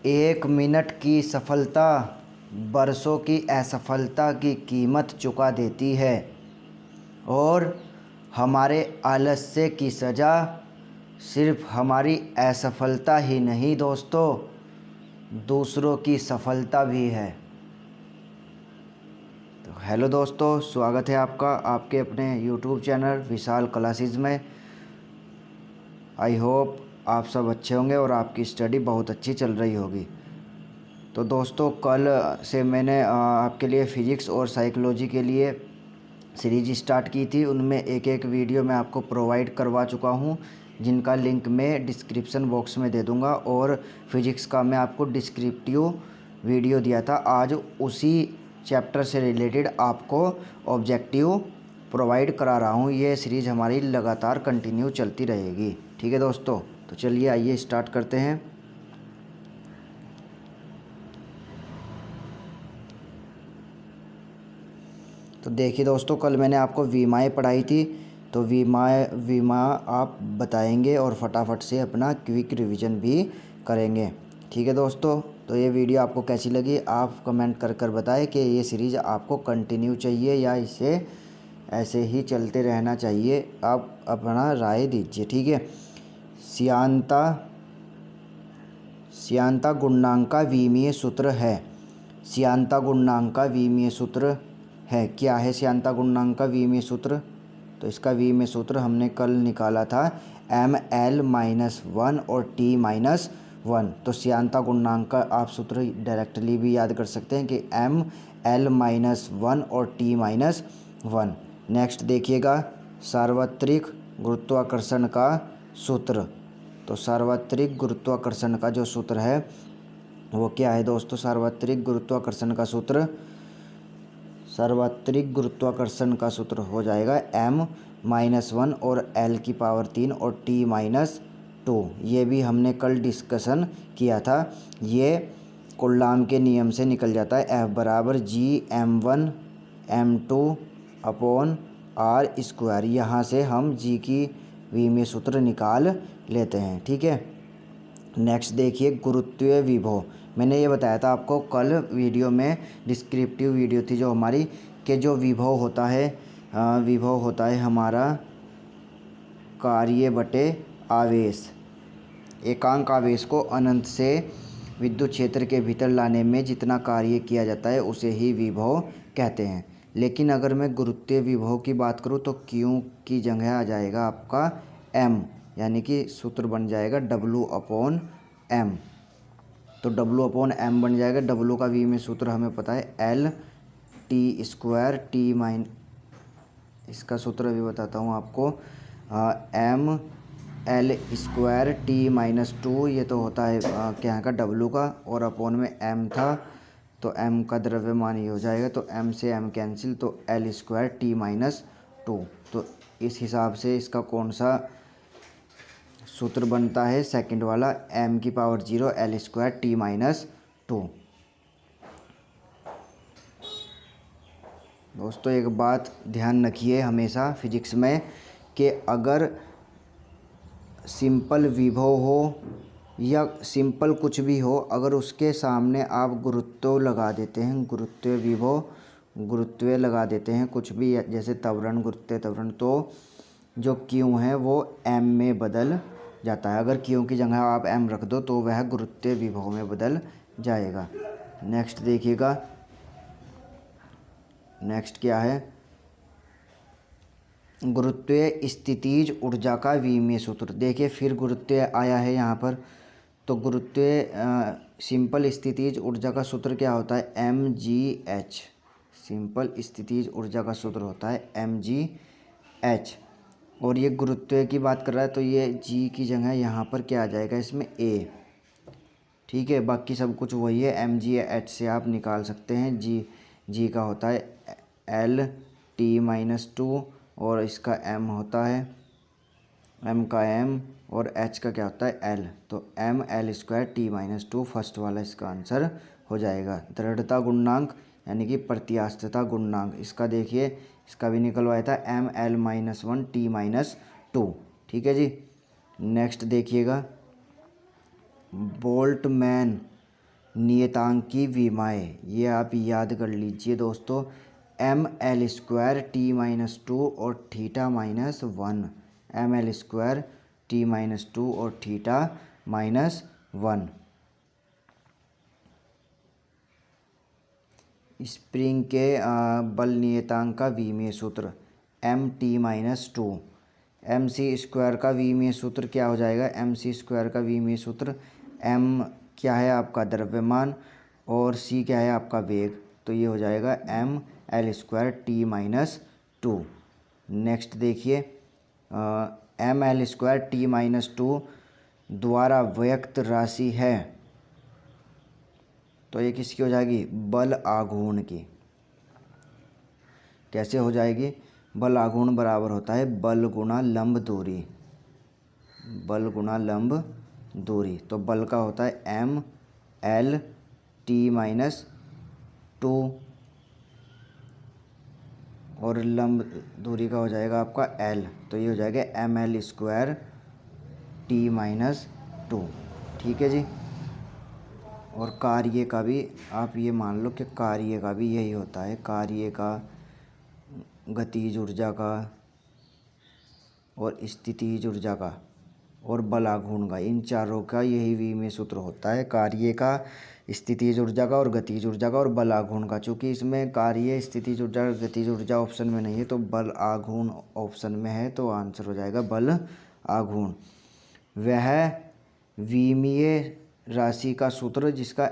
एक मिनट की सफलता बरसों की असफलता की कीमत चुका देती है और हमारे आलस्य की सज़ा सिर्फ हमारी असफलता ही नहीं दोस्तों, दूसरों की सफलता भी है। तो हेलो दोस्तों, स्वागत है आपका आपके अपने यूट्यूब चैनल विशाल क्लासेस में। आई होप आप सब अच्छे होंगे और आपकी स्टडी बहुत अच्छी चल रही होगी। तो दोस्तों, कल से मैंने आपके लिए फ़िज़िक्स और साइकोलॉजी के लिए सीरीज स्टार्ट की थी। उनमें एक एक वीडियो मैं आपको प्रोवाइड करवा चुका हूं, जिनका लिंक मैं डिस्क्रिप्शन बॉक्स में दे दूंगा। और फिज़िक्स का मैं आपको डिस्क्रिप्टिव वीडियो दिया था। आज उसी चैप्टर से रिलेटेड आपको ऑब्जेक्टिव प्रोवाइड करा रहा हूं। ये सीरीज़ हमारी लगातार कंटिन्यू चलती रहेगी। ठीक है दोस्तों, तो चलिए आइए स्टार्ट करते हैं। तो देखिए दोस्तों, कल मैंने आपको विमाएँ पढ़ाई थी, तो विमा आप बताएंगे और फटाफट से अपना क्विक रिवीजन भी करेंगे। ठीक है दोस्तों, तो ये वीडियो आपको कैसी लगी आप कमेंट कर कर बताएं कि ये सीरीज़ आपको कंटिन्यू चाहिए या इसे ऐसे ही चलते रहना चाहिए। आप अपना राय दीजिए। ठीक है। श्यानता श्यानता गुणांक का विमीय सूत्र है। श्यानता गुणांक का विमीय सूत्र है। क्या है श्यानता गुणांक का विमीय सूत्र? तो इसका विमीय सूत्र हमने कल निकाला था ml-1 और t-1। तो श्यानता गुणांक का आप सूत्र डायरेक्टली भी याद कर सकते हैं कि ml-1 और t-1। नेक्स्ट देखिएगा, सार्वत्रिक गुरुत्वाकर्षण का सूत्र। तो सार्वत्रिक गुरुत्वाकर्षण का जो सूत्र है वो क्या है दोस्तों? सार्वत्रिक गुरुत्वाकर्षण का सूत्र हो जाएगा m-1 और l⁻³ और t-2। ये भी हमने कल डिस्कशन किया था। ये कूलाम के नियम से निकल जाता है। F बराबर G m1m2/r²। यहाँ से हम G की विमीय सूत्र निकाल लेते हैं। ठीक है। नेक्स्ट देखिए, गुरुत्वीय विभव। मैंने ये बताया था आपको कल वीडियो में, डिस्क्रिप्टिव वीडियो थी जो हमारी, कि जो विभव होता है हमारा कार्य बटे आवेश। एकांक आवेश को अनंत से विद्युत क्षेत्र के भीतर लाने में जितना कार्य किया जाता है उसे ही विभव कहते हैं। लेकिन अगर मैं गुरुत्वीय विभव की बात करूँ तो Q की जगह आ जाएगा आपका M, यानी कि सूत्र बन जाएगा W/m। तो W/m बन जाएगा। W का विमीय सूत्र हमें पता है L/t²। इसका सूत्र अभी बताता हूँ आपको। ml²t-2 ये तो होता है क्या का W का, और अपॉन में m था तो m का द्रव्यमान ही हो जाएगा। तो m से m कैंसिल, तो L²t-2। तो इस हिसाब से इसका कौन सा सूत्र बनता है? सेकंड वाला, m⁻0 L²t-2। दोस्तों, एक बात ध्यान रखिए हमेशा फिजिक्स में कि अगर सिंपल विभव हो या सिंपल कुछ भी हो, अगर उसके सामने आप गुरुत्व लगा देते हैं, गुरुत्वीय विभव गुरुत्वीय लगा देते हैं कुछ भी, जैसे त्वरण, गुरुत्वीय त्वरण, तो जो Q है वो m में बदल जाता है। अगर Q की जगह आप m रख दो तो वह गुरुत्वीय विभव में बदल जाएगा। नेक्स्ट देखिएगा, नेक्स्ट क्या है? गुरुत्वीय स्थितिज ऊर्जा का विमीय सूत्र। देखिए फिर गुरुत्वीय आया है यहाँ पर। तो गुरुत्वीय सिंपल स्थितिज ऊर्जा का सूत्र क्या होता है? mgh। सिंपल स्थितिज ऊर्जा का सूत्र होता है mgh। और ये गुरुत्वीय की बात कर रहा है तो ये g की जगह यहाँ पर क्या आ जाएगा? इसमें a। ठीक है, बाकी सब कुछ वही है। mgh से आप निकाल सकते हैं। g का होता है L⁻t-2 और इसका m होता है, m का m और h का क्या होता है? l। तो ml²t-2 फर्स्ट वाला इसका आंसर हो जाएगा। दृढ़ता गुणांक यानी कि प्रत्यास्थता गुणांक, इसका देखिए, इसका भी निकलवाया था ml-1 t-2। ठीक है जी। नेक्स्ट देखिएगा, बोल्टमैन नियतांक की विमाएँ, ये आप याद कर लीजिए दोस्तों, ml² t-2 और θ-1, ml² t-2 और θ-1। स्प्रिंग के बल नियतांक का विमीय सूत्र mt-2। mc² का विमीय सूत्र क्या हो जाएगा, mc² का विमीय सूत्र m क्या है आपका द्रव्यमान और c क्या है आपका वेग, तो ये हो जाएगा ml² t-2। नेक्स्ट देखिए ml² t-2 द्वारा व्यक्त राशि है, तो ये किसकी हो जाएगी, बल आघूर्ण की। कैसे हो जाएगी, बल आघूर्ण बराबर होता है बल गुणा लंब दूरी, बल गुणा लंब दूरी। तो बल का होता है ml t-2 और लंब दूरी का हो जाएगा आपका l, तो ये हो जाएगा ml² t-2। ठीक है जी। और कार्य का भी आप ये मान लो कि कार्य का भी यही होता है, कार्य का, गतिज ऊर्जा का और स्थितिज ऊर्जा का और बल आघूर्ण का, इन चारों का यही विमीय सूत्र होता है, कार्य का, स्थितिज ऊर्जा का और गतिज ऊर्जा का और बल आघूर्ण का। चूँकि इसमें कार्य, स्थितिज ऊर्जा और गतिज ऊर्जा ऑप्शन में नहीं है, तो बल आघूर्ण ऑप्शन में है, तो आंसर हो जाएगा बल आघूर्ण। वह विमीय राशि का सूत्र जिसका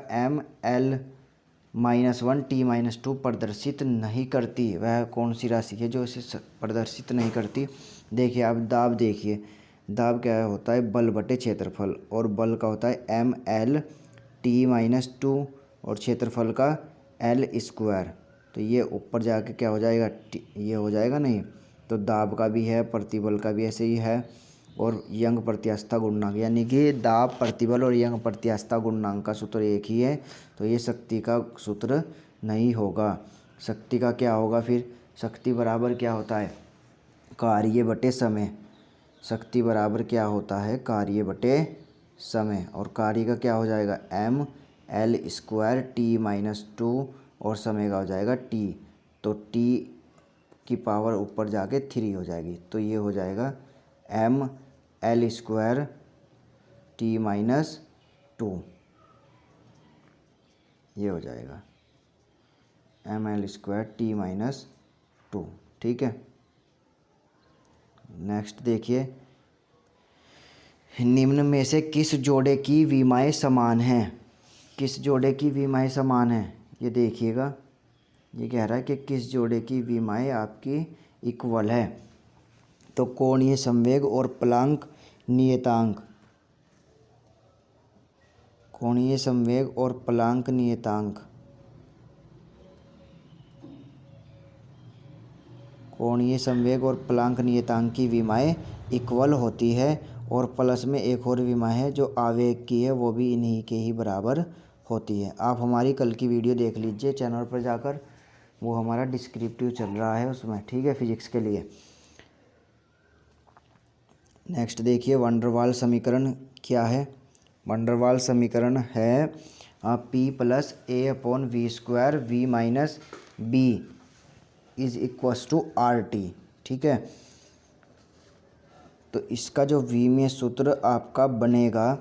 ml-1 t-2 प्रदर्शित नहीं करती, वह कौन सी राशि है जो इसे प्रदर्शित नहीं करती। देखिए आप दाब देखिए, दाब क्या होता है, बल बटे क्षेत्रफल, और बल का होता है ml t-2 और क्षेत्रफल का l²। तो ये ऊपर जाके क्या हो जाएगा, ये हो जाएगा नहीं, तो दाब का भी है, प्रतिबल का भी ऐसे ही है, और यंग प्रत्यास्थता गुणांक, यानी कि दाब, प्रतिबल और यंग प्रत्यास्थता गुणांक का सूत्र एक ही है, तो ये शक्ति का सूत्र नहीं होगा। शक्ति का क्या होगा फिर, शक्ति बराबर क्या होता है, कार्य बटे समय। शक्ति बराबर क्या होता है, कार्य बटे समय, और कार्य का क्या हो जाएगा ml² t-2 और समय का हो जाएगा t, तो t की पावर ऊपर जाके 3 हो जाएगी, तो ये हो जाएगा ml² t-2, ये हो जाएगा ml² t-2। ठीक है। नेक्स्ट देखिए, निम्न में से किस जोड़े की विमाएँ समान हैं, किस जोड़े की विमाएँ समान हैं, ये देखिएगा, ये कह रहा है कि किस जोड़े की विमाएँ आपकी इक्वल है। तो कोणीय संवेग और प्लांक नियतांक, कोणीय संवेग और प्लांक नियतांक, कोणीय संवेग और प्लांक नियतांक की विमाएँ इक्वल होती है, और प्लस में एक और विमा है जो आवेग की है, वो भी इन्हीं के ही बराबर होती है। आप हमारी कल की वीडियो देख लीजिए चैनल पर जाकर, वो हमारा डिस्क्रिप्टिव चल रहा है उसमें, ठीक है, फिजिक्स के लिए। नेक्स्ट देखिए, वंडरवाल समीकरण क्या है। वंडरवाल समीकरण है P + A/v² v - b = RT। ठीक है, तो इसका जो विमीय सूत्र आपका बनेगा,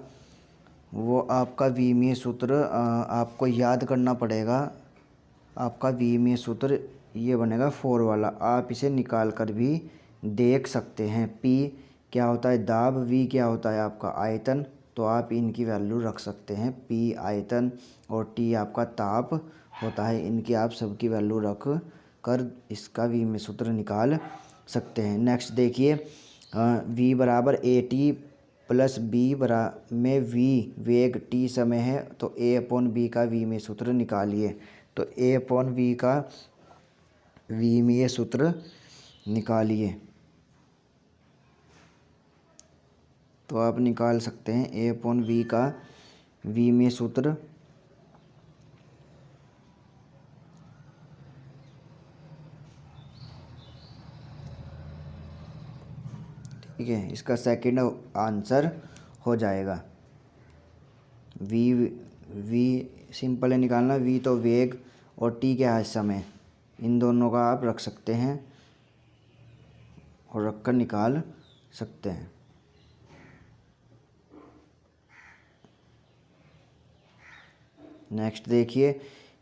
वो आपका विमीय सूत्र आपको याद करना पड़ेगा। आपका विमीय सूत्र ये बनेगा 4 वाला, आप इसे निकाल कर भी देख सकते हैं। P क्या होता है, दाब, V क्या होता है आपका आयतन, तो आप इनकी वैल्यू रख सकते हैं। P आयतन और T आपका ताप होता है, इनकी आप सबकी वैल्यू रख कर इसका विमीय सूत्र निकाल सकते हैं। नेक्स्ट देखिए, V बराबर AT + B में V वेग, T समय है, तो A/B का विमीय सूत्र निकालिए। तो A/V का विमीय सूत्र निकालिए, तो आप निकाल सकते हैं A/V का विमीय सूत्र। ठीक है, इसका सेकंड आंसर हो जाएगा V सिंपल है निकालना। v तो वेग और t क्या है समय, इन दोनों का आप रख सकते हैं और रख कर निकाल सकते हैं। नेक्स्ट देखिए,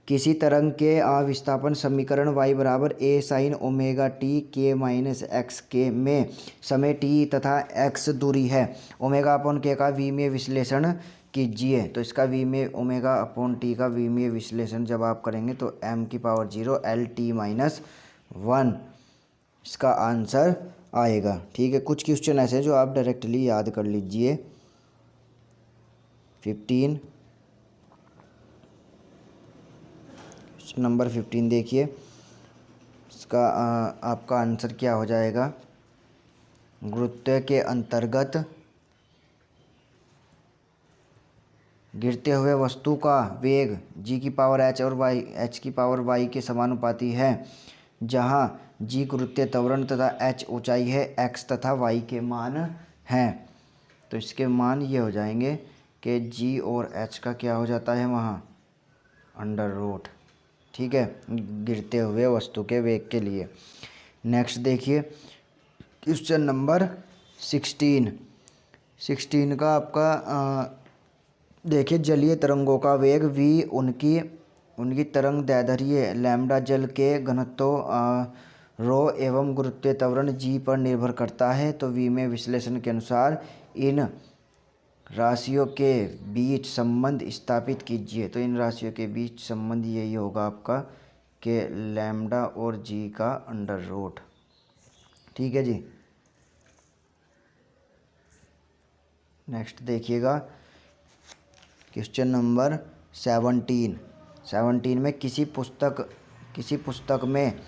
किसी तरंग के विस्थापन समीकरण y बराबर a साइन ओमेगा टी के माइनस एक्स के में समय t तथा x दूरी है, ओमेगा अपॉन के का विमीय विश्लेषण कीजिए। तो इसका विमीय ओमेगा अपॉन टी का विमीय विश्लेषण जब आप करेंगे तो m⁻0 l t माइनस 1 इसका आंसर आएगा। ठीक है, कुछ क्वेश्चन ऐसे हैं जो आप डायरेक्टली याद कर लीजिए। 15 नंबर 15 देखिए, इसका आपका आंसर क्या हो जाएगा। गुरुत्व के अंतर्गत गिरते हुए वस्तु का वेग g की पावर h और h की पावर y के समानुपाती है, जहाँ g गुरुत्वीय त्वरण तथा h ऊंचाई है, x तथा y के मान हैं। तो इसके मान ये हो जाएंगे कि g और h का क्या हो जाता है वहाँ अंडर रूट। ठीक है, गिरते हुए वस्तु के वेग के लिए। नेक्स्ट देखिए क्वेश्चन नंबर 16 का आपका देखिए, जलीय तरंगों का वेग v उनकी तरंग दैर्ध्य लैम्ब्डा जल के घनत्व रो एवं गुरुत्वीय त्वरण g पर निर्भर करता है। तो v में विश्लेषण के अनुसार इन राशियों के बीच संबंध स्थापित कीजिए। तो इन राशियों के बीच संबंध यही होगा आपका कि लैम्ब्डा और g का अंडर रूट। ठीक है जी। नेक्स्ट देखिएगा क्वेश्चन नंबर 17 में किसी पुस्तक में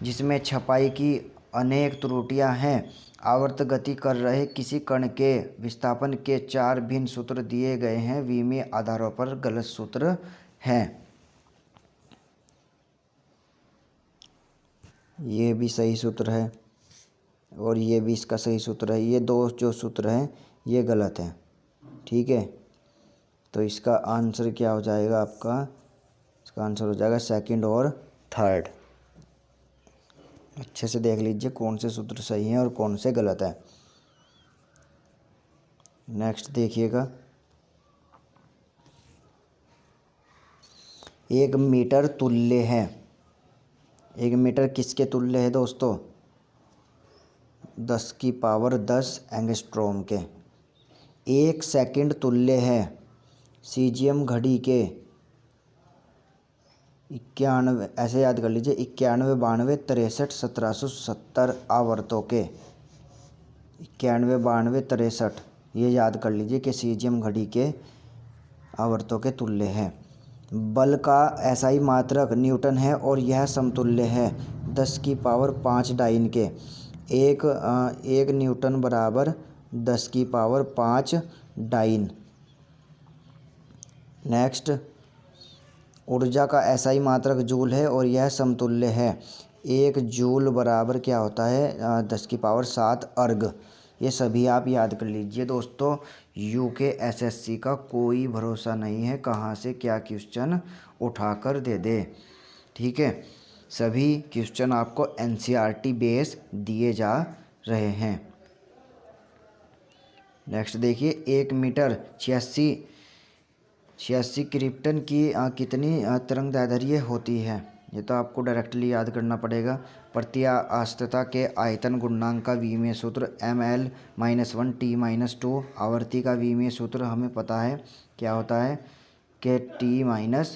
जिसमें छपाई की अनेक त्रुटियां हैं, आवर्त गति कर रहे किसी कण के विस्थापन के 4 भिन्न सूत्र दिए गए हैं, विमीय आधारों पर गलत सूत्र हैं। ये भी सही सूत्र है और ये भी इसका सही सूत्र है। ये दो जो सूत्र हैं ये गलत हैं। ठीक है, तो इसका आंसर क्या हो जाएगा आपका, इसका आंसर हो जाएगा सेकंड और थर्ड। अच्छे से देख लीजिए कौन से सूत्र सही हैं और कौन से गलत है। नेक्स्ट देखिएगा, 1 मीटर तुल्य है। 1 मीटर किसके तुल्य है दोस्तों, 10⁻10 एंगस्ट्रॉम के। 1 सेकंड तुल्य है सीजियम घड़ी के 91, ऐसे याद कर लीजिए 91, 92, 63, 1770 आवर्तों के। 91, 92, 63 ये याद कर लीजिए कि सीजियम घड़ी के आवर्तों के तुल्य है। बल का एसआई मात्रक न्यूटन है और यह समतुल्य है 10⁵ डाइन के। एक न्यूटन बराबर 10⁵ डाइन। नेक्स्ट, ऊर्जा का एसआई मात्रक जूल है और यह समतुल्य है 1 जूल बराबर क्या होता है 10⁷ अर्ग। ये सभी आप याद कर लीजिए दोस्तों। यूके एसएससी का कोई भरोसा नहीं है, कहाँ से क्या क्वेश्चन उठा कर दे दे। ठीक है, सभी क्वेश्चन आपको एनसीईआरटी बेस दिए जा रहे हैं। नेक्स्ट देखिए, 1 मीटर 86 क्रिप्टन की कितनी तरंग दैर्ध्य होती है। ये तो आपको डायरेक्टली याद करना पड़ेगा। प्रत्यास्थता के आयतन गुणांक का विमीय सूत्र ml-1 t-2। आवर्ती का विमीय सूत्र हमें पता है क्या होता है कि t-1।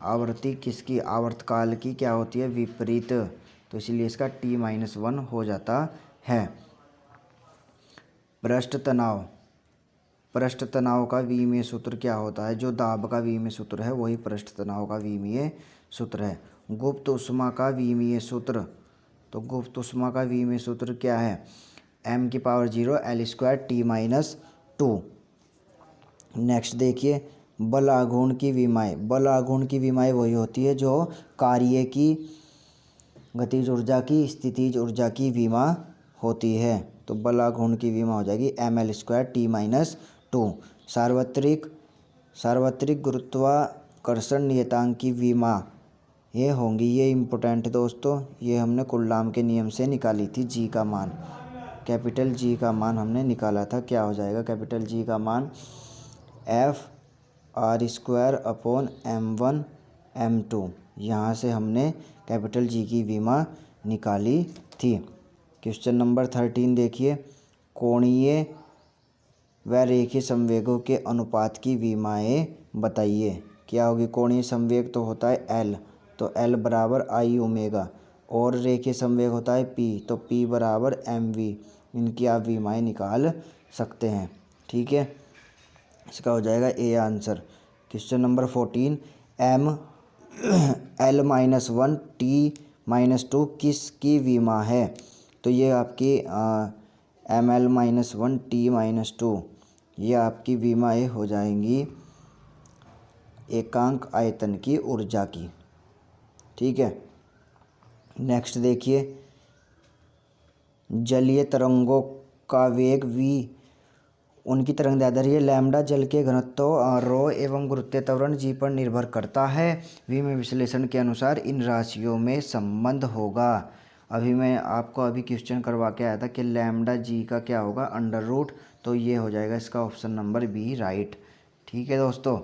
आवर्ती किसकी, आवर्तकाल की क्या होती है विपरीत, तो इसीलिए इसका t-1 हो जाता है। पृष्ठ तनाव का विमीय सूत्र क्या होता है, जो दाब का विमीय सूत्र है वही पृष्ठ तनाव का विमीय सूत्र है। गुप्त ऊष्मा का विमीय सूत्र, तो गुप्त ऊष्मा का विमीय सूत्र क्या है m⁻0 L² t-2। नेक्स्ट देखिए, बल आघूर्ण की विमाएँ वही होती है जो कार्य की गतिज ऊर्जा की स्थितिज ऊर्जा की विमा होती है। तो बल आघूर्ण की विमा हो जाएगी ml² t-2। टू। सार्वत्रिक सार्वत्रिक गुरुत्वाकर्षण नियतांक की विमा ये होंगी, ये इम्पोर्टेंट दोस्तों, ये हमने कुलम्ब के नियम से निकाली थी। जी का मान, कैपिटल जी का मान हमने निकाला था, क्या हो जाएगा कैपिटल जी का मान F(r²/m1m2), यहाँ से हमने कैपिटल जी की विमा निकाली थी। क्वेश्चन नंबर 13 देखिए, कोणीय व रेखीय संवेगों के अनुपात की विमाएं बताइए। क्या होगी, कोणीय संवेग तो होता है L, तो L बराबर I ओमेगा, और रेखीय संवेग होता है P, तो P बराबर mv। इनकी आप विमाएं निकाल सकते हैं, ठीक है। इसका हो जाएगा A answer. Question number 14, L-1 T-2 किसकी विमा है? तो ये आपकी ML-1 T-2 ये आपकी विमाएं हो जाएंगी एकांक आयतन की ऊर्जा की, ठीक है। नेक्स्ट देखिए, जलीय तरंगों का वेग v, उनकी तरंग दैर्ध्य लैम्डा, जल के घनत्व रो एवं गुरुत्वीय त्वरण जी पर निर्भर करता है। v में विश्लेषण के अनुसार इन राशियों में संबंध होगा। अभी मैं आपको क्वेश्चन करवा के आया था कि लैम्डा जी का क्या होगा, अंडर रूट, तो ये हो जाएगा इसका ऑप्शन नंबर बी राइट, ठीक है दोस्तों।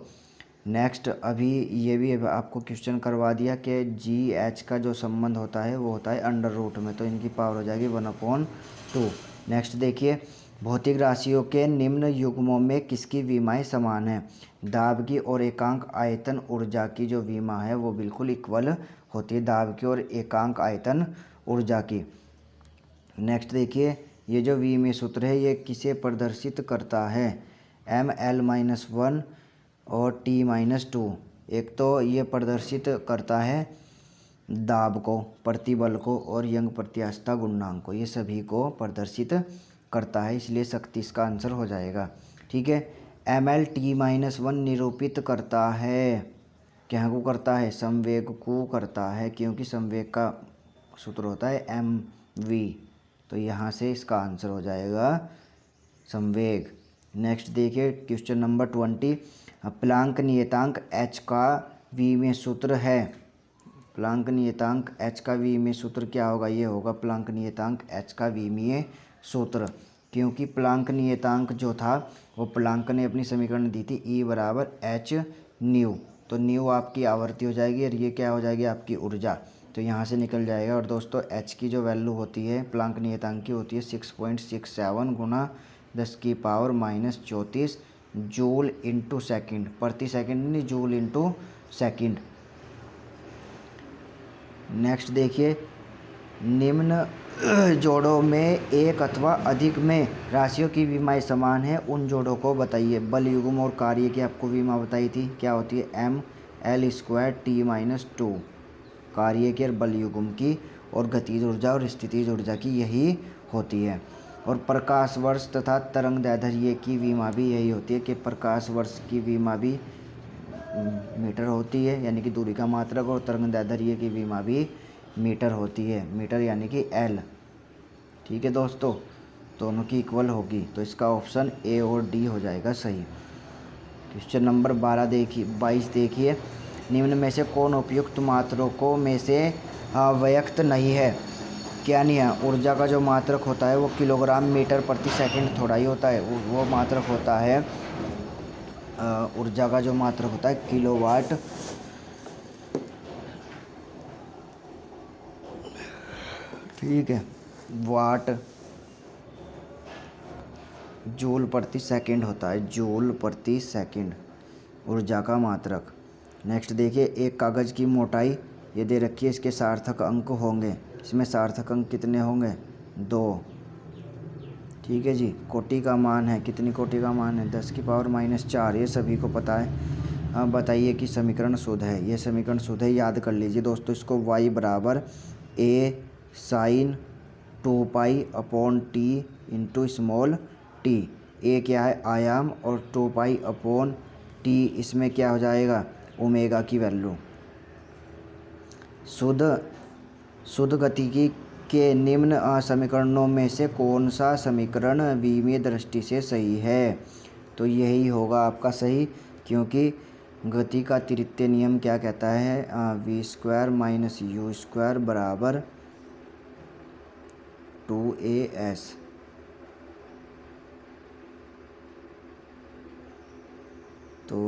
नेक्स्ट अभी ये भी आपको क्वेश्चन करवा दिया कि जी एच का जो संबंध होता है वो होता है अंडर रूट में, तो इनकी पावर हो जाएगी 1/2। नेक्स्ट देखिए, भौतिक राशियों के निम्न युग्मों में किसकी विमाएं समान है? दाब की और एकांक आयतन ऊर्जा की जो विमा है वो बिल्कुल इक्वल होती है, दाब की और एकांक आयतन ऊर्जा की। नेक्स्ट देखिए, ये जो वी में सूत्र है ये किसे प्रदर्शित करता है? ML-1 और T-2। एक तो ये प्रदर्शित करता है दाब को, प्रतिबल को और यंग प्रत्यास्थता गुणांक को, ये सभी को प्रदर्शित करता है, इसलिए शक्ति इसका आंसर हो जाएगा, ठीक है। ML-T-1 निरूपित करता है, क्या को करता है? संवेग को करता है, क्योंकि संवेग का सूत्र होता है mv, तो यहाँ से इसका आंसर हो जाएगा संवेग। नेक्स्ट देखिए, क्वेश्चन नंबर 20, प्लांक नियतांक h का v में सूत्र है। प्लांक नियतांक h का v में सूत्र क्या होगा? ये होगा प्लांक नियतांक h का v में सूत्र, क्योंकि प्लांक नियतांक जो था वो प्लांक ने अपनी समीकरण दी थी E बराबर h न्यू, तो न्यू आपकी आवृत्ति हो जाएगी और ये क्या हो जाएगी आपकी ऊर्जा, तो यहाँ से निकल जाएगा। और दोस्तों h की जो वैल्यू होती है प्लांक नियतांक की होती है 6.67 गुना 10⁻⁻34 जूल इंटू सेकेंड, प्रति सेकंड नहीं, जूल इंटू सेकेंड। नेक्स्ट देखिए, निम्न जोड़ों में एक अथवा अधिक में राशियों की विमाएं समान है, उन जोड़ों को बताइए। बल युग्म और कार्य की आपको विमा बताई थी, क्या होती है? ML² T-2, कार्य की और बल युग्म की, और गतिज ऊर्जा और स्थितिज ऊर्जा की यही होती है। और प्रकाश वर्ष तथा तरंग दैर्ध्य की विमा भी यही होती है कि प्रकाश वर्ष की विमा भी मीटर होती है, यानी कि दूरी का मात्रक, और तरंग दैर्ध्य की विमा भी मीटर होती है, मीटर यानी कि L, ठीक है दोस्तों, दोनों की इक्वल होगी, तो इसका ऑप्शन ए और डी हो जाएगा सही। क्वेश्चन नंबर 22 देखिए, निम्न में से कौन उपयुक्त मात्रकों में से अव्यक्त नहीं है? क्या नहीं है? ऊर्जा का जो मात्रक होता है वो किलोग्राम मीटर प्रति सेकंड थोड़ा ही होता है, वो मात्रक होता है ऊर्जा का जो मात्रक होता है किलोवाट, ठीक है, वाट जूल प्रति सेकंड होता है, जूल प्रति सेकंड ऊर्जा का मात्रक। नेक्स्ट देखिए, एक कागज़ की मोटाई ये दे रखी है, इसके सार्थक अंक होंगे, इसमें सार्थक अंक कितने होंगे? 2, ठीक है जी। कोटि का मान है, कितनी कोटि का मान है? 10⁻⁻4, ये सभी को पता है। अब बताइए कि समीकरण शुद्ध है, ये समीकरण शुद्ध है, याद कर लीजिए दोस्तों इसको। y बराबर a sin 2π/t into small t, a क्या है? आयाम, और 2π/t इसमें क्या हो जाएगा? ओमेगा की वैल्यू। शुद्ध गतिकी के निम्न समीकरणों में से कौन सा समीकरण विमीय दृष्टि से सही है? तो यही होगा आपका सही, क्योंकि गति का तृतीय नियम क्या कहता है, v² - u² बराबर 2as। तो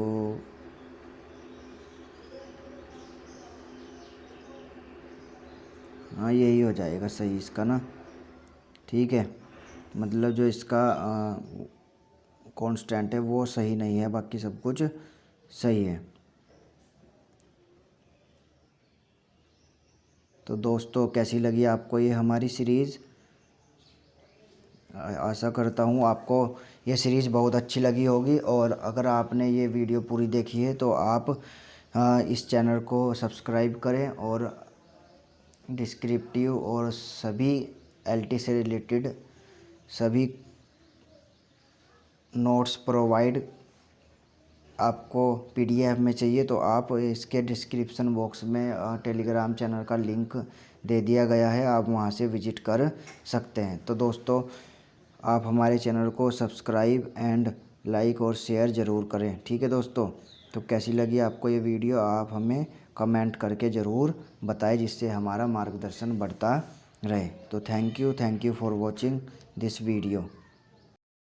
हाँ यही हो जाएगा सही इसका ना, ठीक है। मतलब जो इसका कांस्टेंट है वो सही नहीं है, बाकी सब कुछ सही है। तो दोस्तों कैसी लगी आपको ये हमारी सीरीज़? आशा करता हूँ आपको ये सीरीज़ बहुत अच्छी लगी होगी, और अगर आपने ये वीडियो पूरी देखी है तो आप इस चैनल को सब्सक्राइब करें, और डिस्क्रिप्टिव और सभी एलटी से रिलेटेड सभी नोट्स प्रोवाइड आपको पीडीएफ में चाहिए तो आप इसके डिस्क्रिप्शन बॉक्स में टेलीग्राम चैनल का लिंक दे दिया गया है, आप वहां से विजिट कर सकते हैं। तो दोस्तों आप हमारे चैनल को सब्सक्राइब एंड लाइक और शेयर ज़रूर करें, ठीक है दोस्तों। तो कैसी लगी आपको ये वीडियो आप हमें कमेंट करके ज़रूर बताएं, जिससे हमारा मार्गदर्शन बढ़ता रहे। तो thank you for watching this video.